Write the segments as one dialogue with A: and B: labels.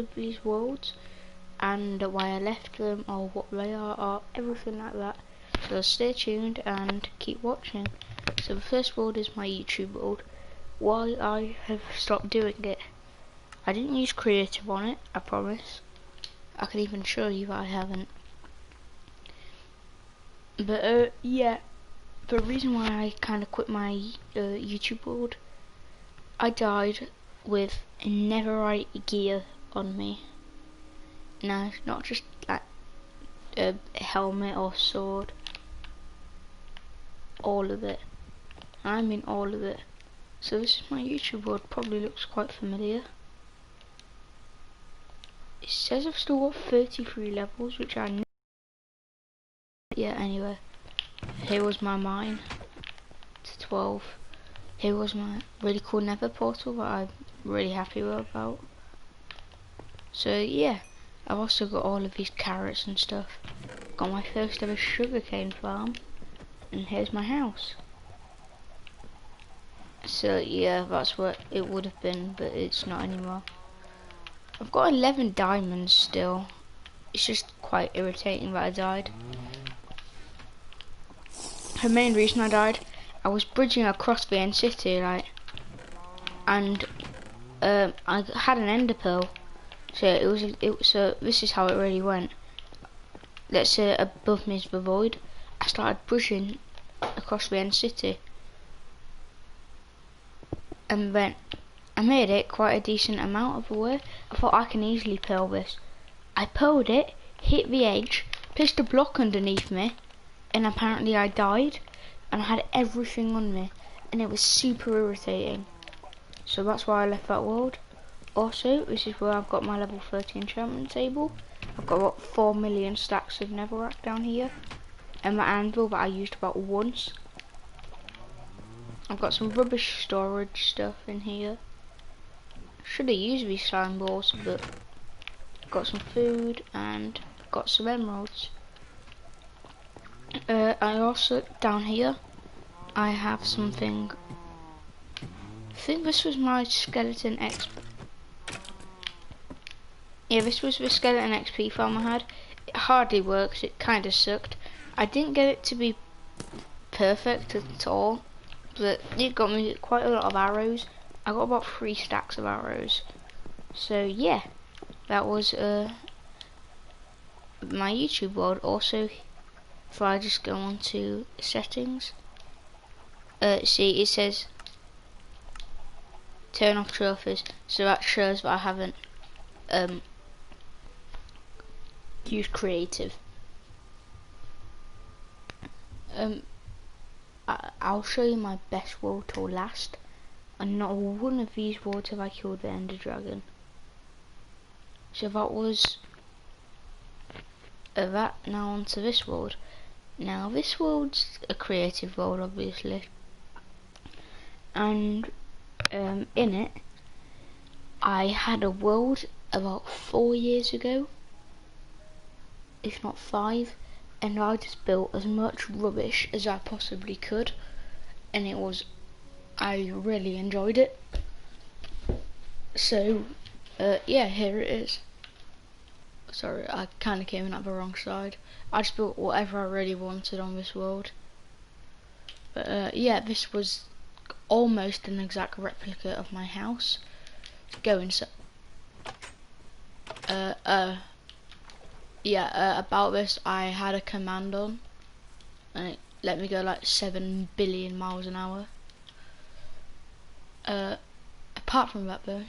A: of these worlds and why I left them or what they are or everything like that. So stay tuned and keep watching. So the first world is my YouTube world. Why I have stopped doing it. I didn't use creative on it, I promise. I can even show you that I haven't. But yeah, the reason why I kind of quit my YouTube world, I died with netherite gear on me. Now, not just like a helmet or sword, all of it. I mean all of it. So this is my YouTube world, probably looks quite familiar. It says I've still got 33 levels, which I know. Yeah, anyway. Here was my mine to 12. Here was my really cool nether portal that I'm really happy about. So yeah, I've also got all of these carrots and stuff. Got my first ever sugarcane farm. And here's my house. So yeah, that's what it would have been, but it's not anymore. I've got 11 diamonds still. It's just quite irritating that I died. The main reason I died, I was bridging across the end city, like, and I had an ender pearl. So so this is how it really went. Let's say above me is the void. I started bridging across the end city, and then I made it quite a decent amount of the way. I thought I can easily pearl this. I pearled it, hit the edge, placed a block underneath me, and apparently I died, and I had everything on me, and it was super irritating. So that's why I left that world. Also, this is where I've got my level 30 enchantment table. I've got about 4 million stacks of netherrack down here, and my anvil that I used about once. I've got some rubbish storage stuff in here. Should have used these slime balls, but got some food and got some emeralds. I also, down here, I have something. I think this was my skeleton XP. Yeah, this was the skeleton XP farm I had. It hardly works, it kind of sucked. I didn't get it to be perfect at all, but it got me quite a lot of arrows. I got about 3 stacks of arrows. So yeah, that was my YouTube world. Also, if I just go on to settings, see it says turn off trophies, so that shows that I haven't used creative. I'll show you my best world till last, and not one of these worlds have I killed the ender dragon. So that was that. Now on to this world. Now this world's a creative world, obviously, and in it I had a world about 4 years ago, if not 5, and I just built as much rubbish as I possibly could, and I really enjoyed it. So yeah, here it is. Sorry, I kind of came in at the wrong side. I just built whatever I really wanted on this world. But yeah, this was almost an exact replica of my house. Let's go inside. About this, I had a command on, and it let me go like 7 billion miles an hour. Apart from that though,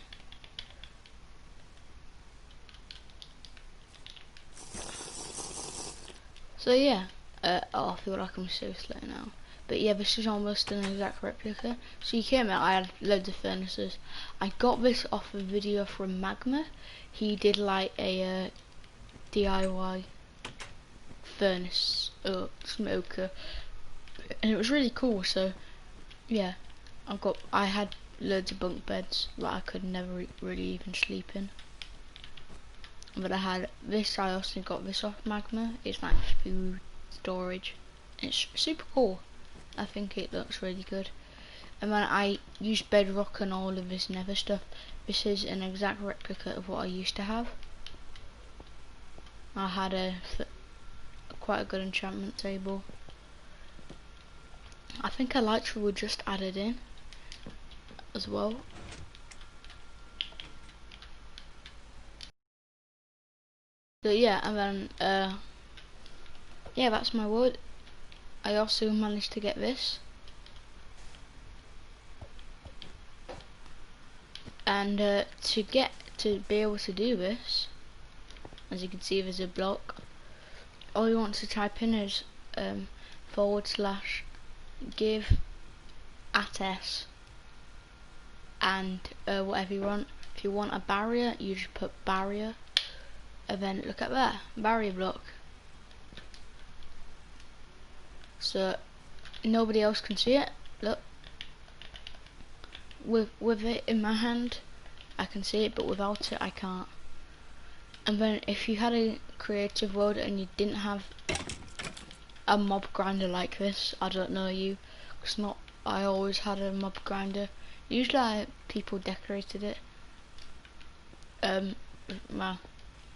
A: so yeah, I feel like I'm so slow now. But yeah, this is almost an exact replica. So you came out, I had loads of furnaces. I got this off a video from Magma. He did like a DIY furnace smoker, and it was really cool. So yeah, I had loads of bunk beds that I could never really even sleep in. But I had this. I also got this off Magma. It's like food storage. It's super cool. I think it looks really good. and then I used bedrock and all of this nether stuff. This is an exact replica of what I used to have. I had quite a good enchantment table. I think elytra were just added in as well. But yeah, and then yeah, that's my wood. I also managed to get this, and to be able to do this, as you can see, there's a block. All you want to type in is /give @s and whatever you want. If you want a barrier, you just put barrier, and then look at there, barrier block. So nobody else can see it. Look, with it in my hand, I can see it, but without it, I can't. And then if you had a creative world and you didn't have a mob grinder like this, I don't know you, cause not. I always had a mob grinder. Usually people decorated it. My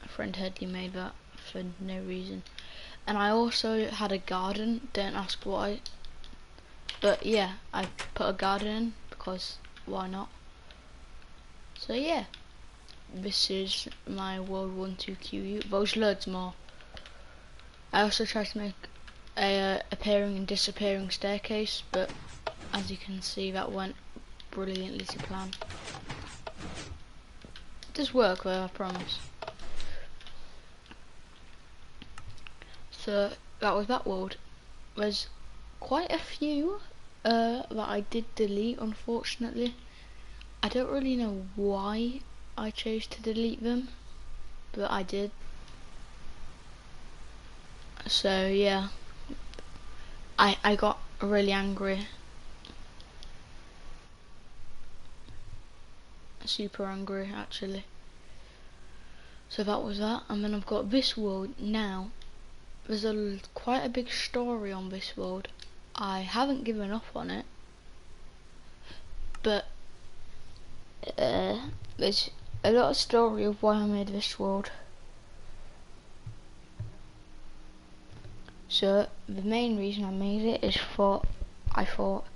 A: friend Headley made that for no reason. And I also had a garden, don't ask why. But yeah, I put a garden in because why not? So yeah, this is my World 1-2 QU. There's loads more. I also tried to make a appearing and disappearing staircase, but as you can see, that went brilliantly to plan. It does work though, I promise. So that was that world. There's quite a few that I did delete, unfortunately. I don't really know why I chose to delete them, but I did. So yeah, I got really angry, super angry actually. So that was that, and then I've got this world now. There's quite a big story on this world. I haven't given up on it, but there's a lot of story of why I made this world. So the main reason I made it is I thought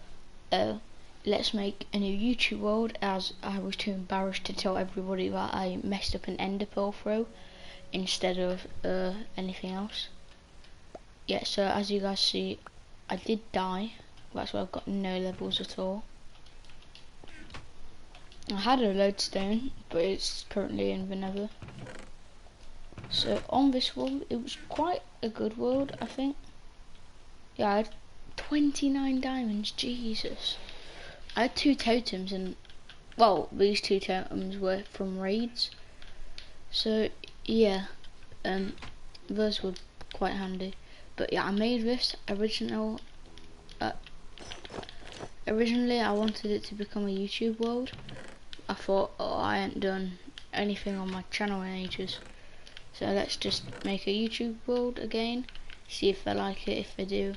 A: let's make a new YouTube world, as I was too embarrassed to tell everybody that I messed up an ender pearl throw instead of anything else. Yeah, so as you guys see, I did die. That's why I've got no levels at all. I had a lodestone, but it's currently in the nether. So on this world, it was quite a good world, I think. Yeah, I had 29 diamonds, Jesus. I had 2 totems, and well, these 2 totems were from raids. So yeah, those were quite handy. But yeah, I made this originally I wanted it to become a YouTube world. I thought, oh, I ain't done anything on my channel in ages, so let's just make a YouTube world again, see if they like it. If they do,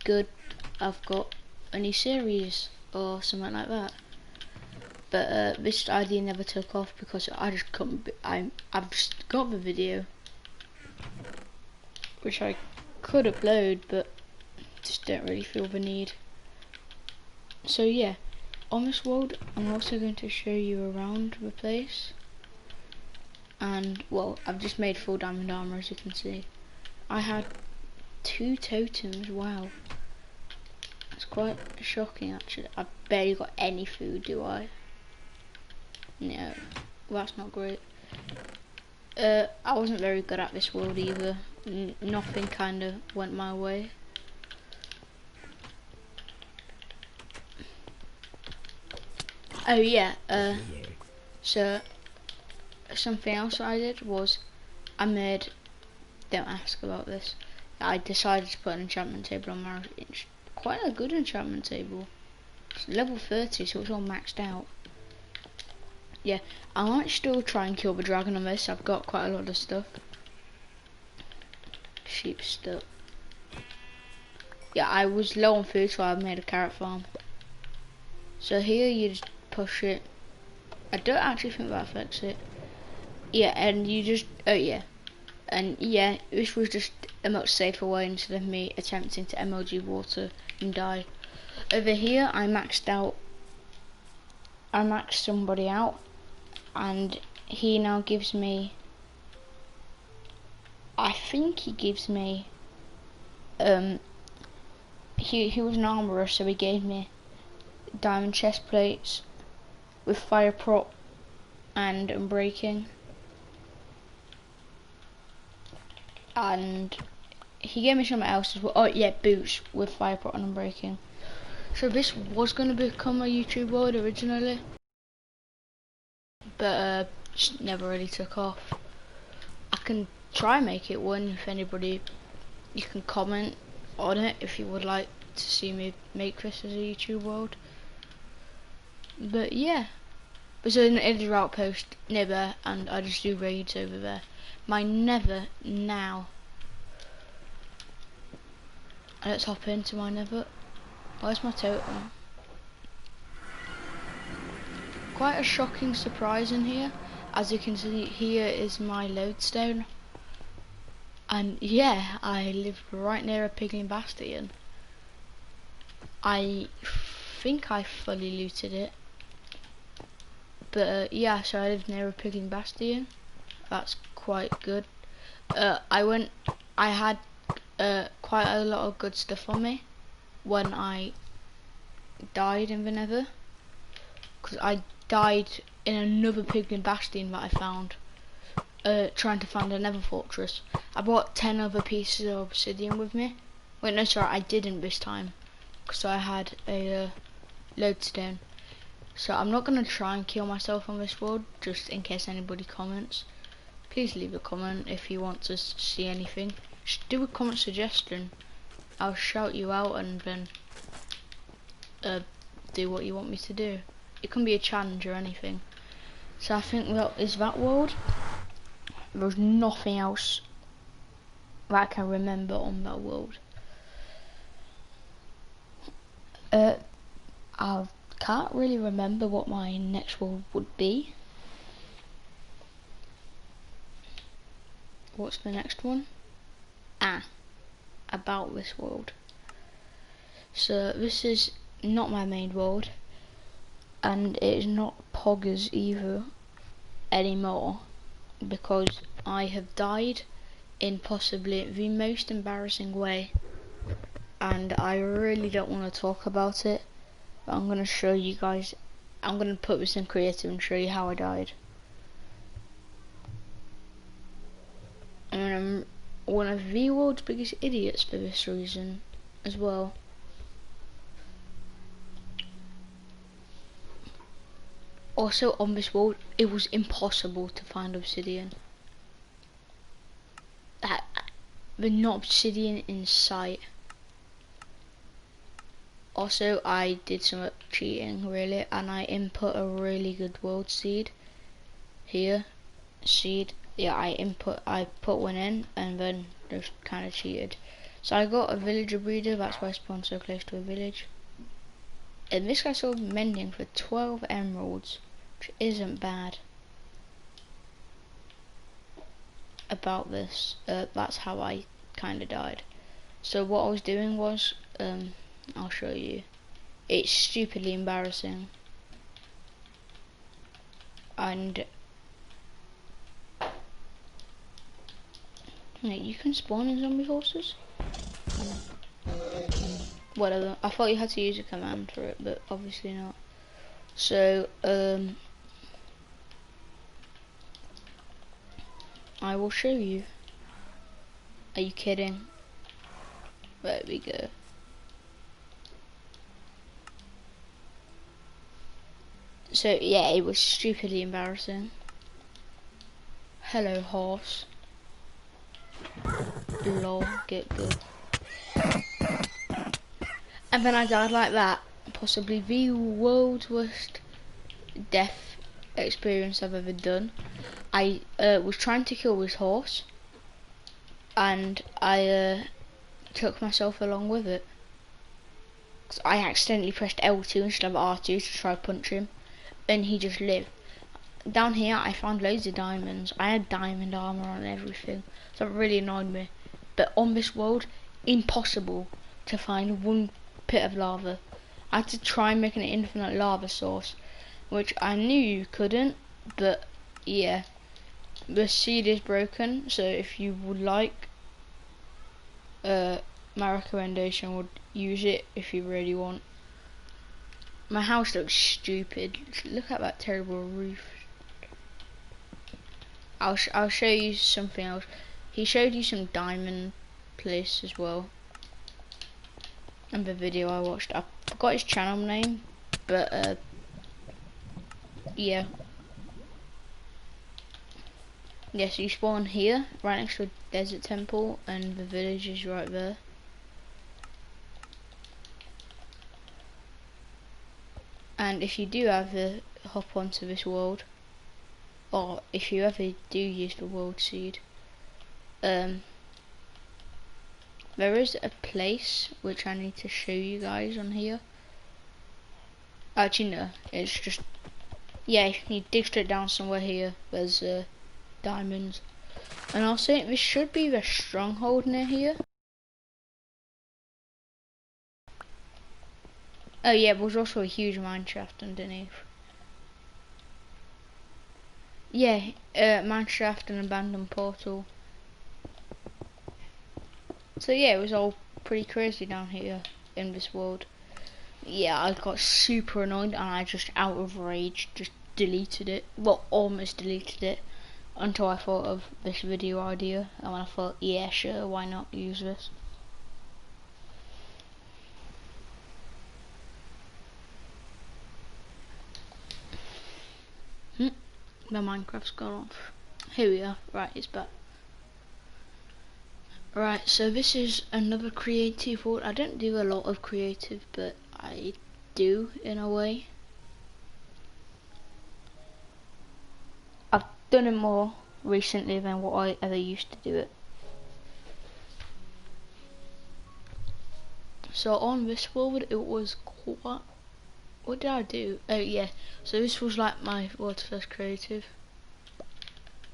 A: good, I've got a new series or something like that. But this idea never took off because I just couldn't I've just got the video, which I could upload, but just don't really feel the need. So yeah, on this world I'm also going to show you around the place. And well, I've just made full diamond armor, as you can see. I had 2 totems, wow. That's quite shocking actually. I barely got any food, do I? No, well, that's not great. I wasn't very good at this world either. Nothing kind of went my way. Oh yeah, so something else I did was don't ask about this, I decided to put an enchantment table on my, quite a good enchantment table. It's level 30, so it's all maxed out. Yeah, I might still try and kill the dragon on this. I've got quite a lot of stuff. Sheep stuff. Yeah, I was low on food, so I made a carrot farm. So here you just push it. I don't actually think that affects it. Yeah, and you just, oh yeah. And yeah, this was just a much safer way instead of me attempting to MLG water and die. Over here I maxed somebody out, and he now gives me, I think he gives me, he was an armourer, so he gave me diamond chest plates with fire prop and unbreaking, and he gave me something else as well. Oh yeah, boots with fire prop and unbreaking. So this was going to become a YouTube world originally, but just never really took off. I can try and make it one if anybody, you can comment on it if you would like to see me make this as a YouTube world. But yeah, but so in the editor outpost never, and I just do raids over there. My nether now. Let's hop into my nether. Where's my totem? Quite a shocking surprise in here. As you can see, here is my lodestone. And yeah, I live right near a piglin bastion. I think I fully looted it. But yeah, so I live near a piglin bastion. That's quite good. I had quite a lot of good stuff on me when I died in the nether, because I died in another piglin bastion that I found, trying to find a nether fortress. I brought 10 other pieces of obsidian with me. Wait, no, sorry, I didn't this time, because I had a lodestone. So I'm not going to try and kill myself on this world, just in case anybody comments. Please leave a comment if you want to see anything. Just do a comment suggestion. I'll shout you out and then do what you want me to do. It can be a challenge or anything. So I think that is that world. There's nothing else that I can remember on that world. I can't really remember what my next world would be. What's the next one? About this world. So this is not my main world, and it is not Poggers either anymore, because I have died in possibly the most embarrassing way, and I really don't want to talk about it, but I'm going to show you guys. I'm going to put this in creative and show you how I died. And I'm one of the world's biggest idiots for this reason as well. Also on this world, it was impossible to find obsidian. But not obsidian in sight. Also, I did some cheating really, and I input a really good world seed. Here, seed. Yeah, I put one in and then just kind of cheated. So I got a villager breeder, that's why I spawned so close to a village. And this guy sold mending for 12 emeralds, which isn't bad. About this, that's how I kind of died. So what I was doing was, I'll show you. It's stupidly embarrassing. And wait, you can spawn in zombie horses? Whatever. I thought you had to use a command for it, but obviously not. So, I will show you. Are you kidding? There we go. So yeah, it was stupidly embarrassing. Hello, horse. Lol, get good. And then I died like that. Possibly the world's worst death experience I've ever done. I was trying to kill this horse, and I took myself along with it. 'cause I accidentally pressed L2 instead of R2 to try punch him, and he just lived. Down here I found loads of diamonds. I had diamond armor on everything, so it really annoyed me. But on this world, impossible to find one pit of lava. I had to try making an infinite lava source, which I knew you couldn't, but yeah. The seed is broken, so if you would like, my recommendation would use it if you really want. My house looks stupid. Look at that terrible roof. I'll show you something else. He showed you some diamond place as well in the video I watched. I forgot his channel name, but yeah. Yes, you spawn here, right next to a desert temple, and the village is right there. And if you do ever hop onto this world, or if you ever do use the world seed, there is a place which I need to show you guys on here. Actually no, it's just, yeah, you dig straight down somewhere here, there's diamonds. And I'll say this should be the stronghold near here. Oh yeah, there's also a huge mine shaft underneath. Yeah, mine shaft and abandoned portal. So yeah, it was all pretty crazy down here in this world. Yeah, I got super annoyed and I just out of rage just deleted it. Well, almost deleted it until I thought of this video idea, and I thought, yeah, sure, why not use this. My Minecraft's gone off. Here we are. Right, it's back. Right, so this is another creative world. I don't do a lot of creative, but I do in a way. I've done it more recently than what I ever used to do it. So on this world, it was quite. What did I do? Oh yeah, so this was like my world's first creative.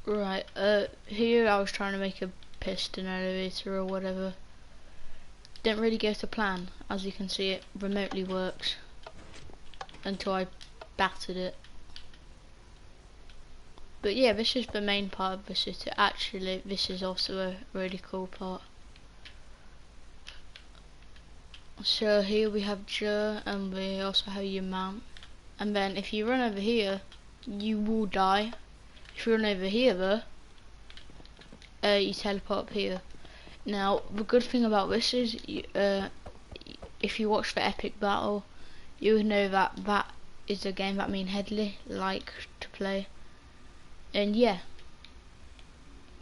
A: Right, here I was trying to make a piston elevator or whatever. Didn't really go to plan. As you can see, it remotely works until I battered it. But yeah, this is the main part of the city. Actually, this is also a really cool part. So here we have Joe, and we also have your mum. And then if you run over here, you will die. If you run over here though, you teleport up here. Now the good thing about this is, if you watch the epic battle, you would know that that is a game that me and Headley like to play. And yeah,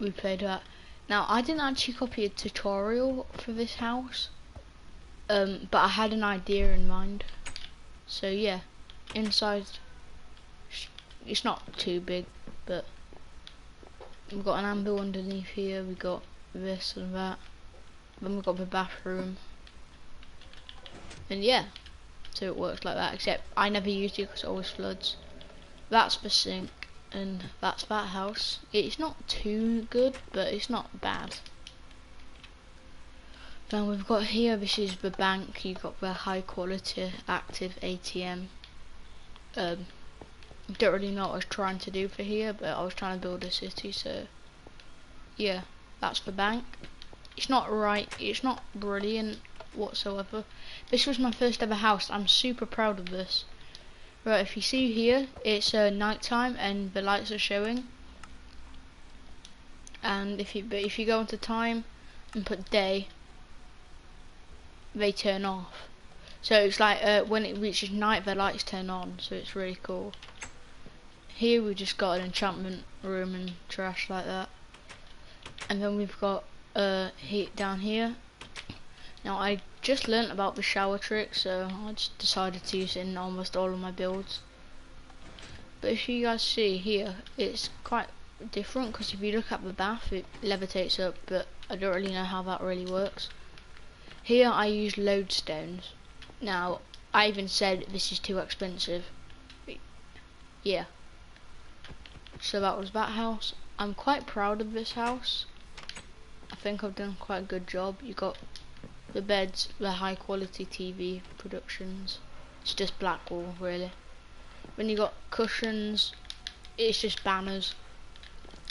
A: we played that. Now I didn't actually copy a tutorial for this house. But I had an idea in mind. So yeah, inside it's not too big, but we've got an anvil underneath here, we got this and that, then we've got the bathroom, and yeah, so it works like that, except I never used it because it always floods. That's the sink, and that's that house. It's not too good, but it's not bad. Then we've got here, this is the bank. You've got the high quality active ATM. Don't really know what I was trying to do for here, but I was trying to build a city, so yeah, that's the bank. It's not right, it's not brilliant whatsoever. This was my first ever house. I'm super proud of this. Right, if you see here, it's night time and the lights are showing. And if you go into time and put day, they turn off. So it's like when it reaches night, the lights turn on, so it's really cool. Here we just got an enchantment room and trash like that. And then we've got heat down here. Now I just learnt about the shower trick, so I just decided to use it in almost all of my builds. But if you guys see here, it's quite different, because if you look at the bath, it levitates up, but I don't really know how that really works. Here I use lodestones, Now, I even said this is too expensive. Yeah. So that was that house. I'm quite proud of this house. I think I've done quite a good job. You got the beds, the high quality TV productions. It's just black wall really. Then you got cushions, it's just banners.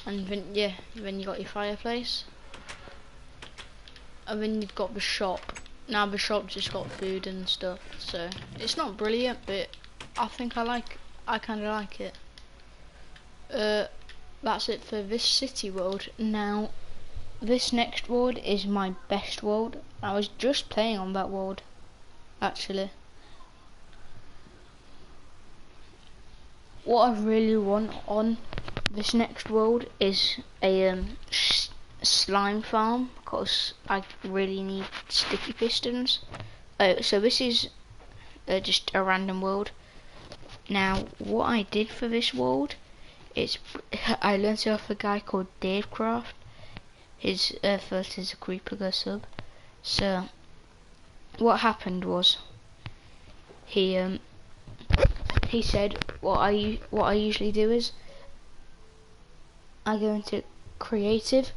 A: And then then you got your fireplace. And then you've got the shop. Now the shop's just got food and stuff, so it's not brilliant, but I think I kinda like it. That's it for this city world. Now this next world is my best world. I was just playing on that world actually. What I really want on this next world is a slime farm, because I really need sticky pistons. So this is just a random world. Now what I did for this world is I learned it off a guy called Dave Craft. His first is a creeper go sub. So what happened was he said what I usually do is I go into creative.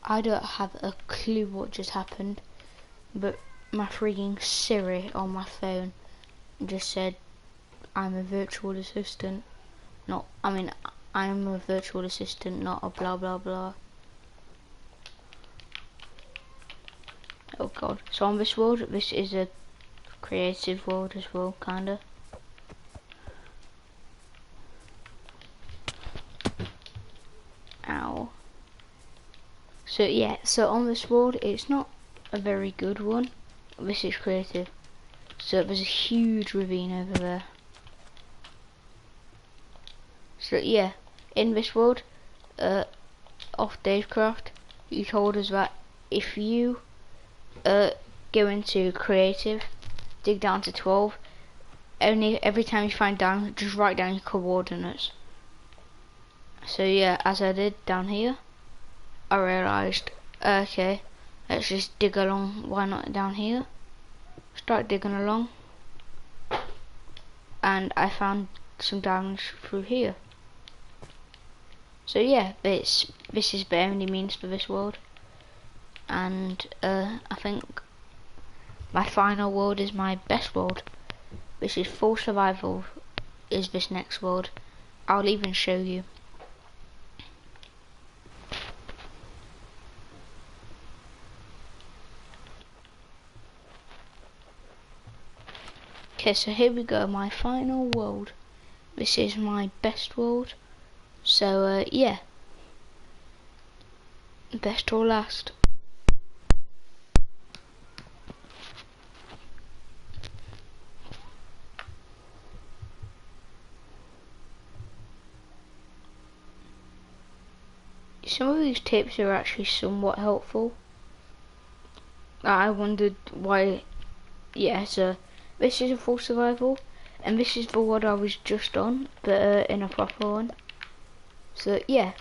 A: I don't have a clue what just happened, but my freaking Siri on my phone just said I'm a virtual assistant. I'm a virtual assistant, not a blah blah blah. Oh god. So on this world, this is a creative world as well, kinda. Ow. So yeah, so on this world, it's not a very good one. This is creative. So there's a huge ravine over there. So yeah, in this world, off Davecraft, he told us that if you go into creative, dig down to 12, every time you find diamond, just write down your coordinates. So yeah, as I did down here, I realised, okay, let's just dig along, why not down here? Start digging along, and I found some diamonds through here. So yeah, this is the only means for this world, and I think my final world is my best world, which is full survival. Is this next world? I'll even show you. Okay, so here we go, my final world. This is my best world. So yeah, best or last. Some of these tips are actually somewhat helpful. I wondered why. Yeah, so this is a full survival, and this is the one I was just on, but in a proper one. So yeah,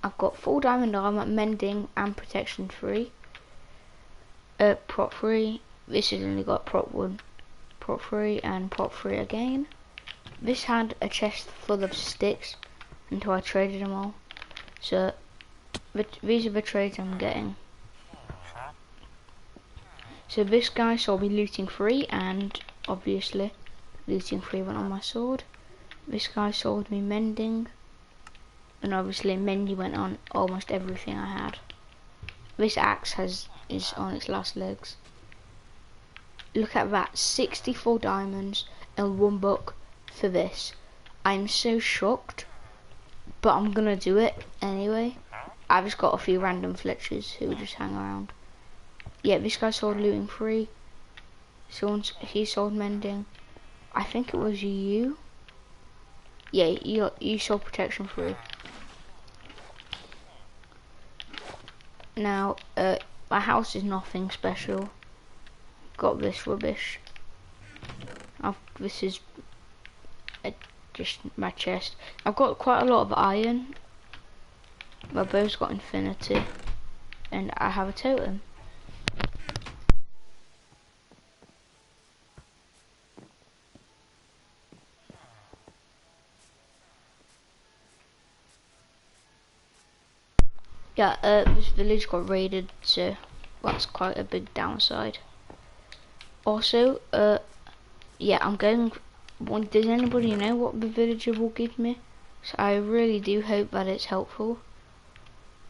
A: I've got full diamond armor, mending, and protection 3. Prop 3. This has only got prop 1, prop 3, and prop 3 again. This had a chest full of sticks until I traded them all. So these are the trades I'm getting. So this guy saw me looting 3, and obviously looting 3 went on my sword. This guy sold me mending, and obviously mending went on almost everything I had. This axe is on its last legs. Look at that, 64 diamonds and 1 book for this. I'm so shocked, but I'm gonna do it anyway. I've just got a few random Fletchers who just hang around. Yeah, this guy sold looting 3. He sold mending. I think it was you. Yeah, you sold protection 3. Now, my house is nothing special. Got this rubbish. This is just my chest. I've got quite a lot of iron. My bow's got infinity, and I have a totem. Yeah, this village got raided, so that's quite a big downside. Also, yeah, I'm going. Does anybody know what the villager will give me? So I really do hope that it's helpful,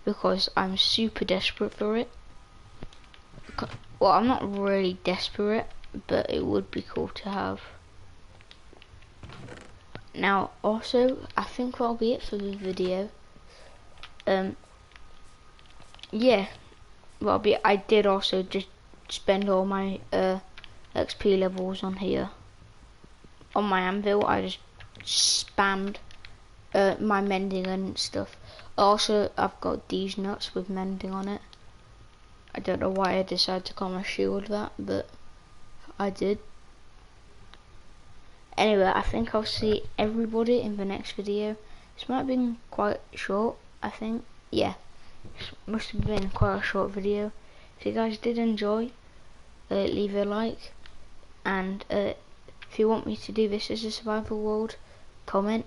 A: because I'm super desperate for it. Well, I'm not really desperate, but it would be cool to have. Now, also, I think that'll be it for the video. Yeah, I did also just spend all my XP levels on here. On my anvil, I just spammed my mending and stuff. Also, I've got these nuts with mending on it. I don't know why I decided to call my shield that, but I did. Anyway, I think I'll see everybody in the next video. This might have been quite short, I think. Yeah, this must have been quite a short video. If you guys did enjoy, leave a like. And if you want me to do this as a survival world, comment.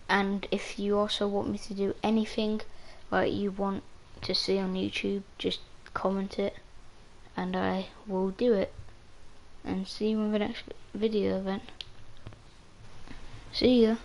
A: And if you also want me to do anything that you want to see on YouTube, just comment it and I will do it. And see you in the next video then. See ya.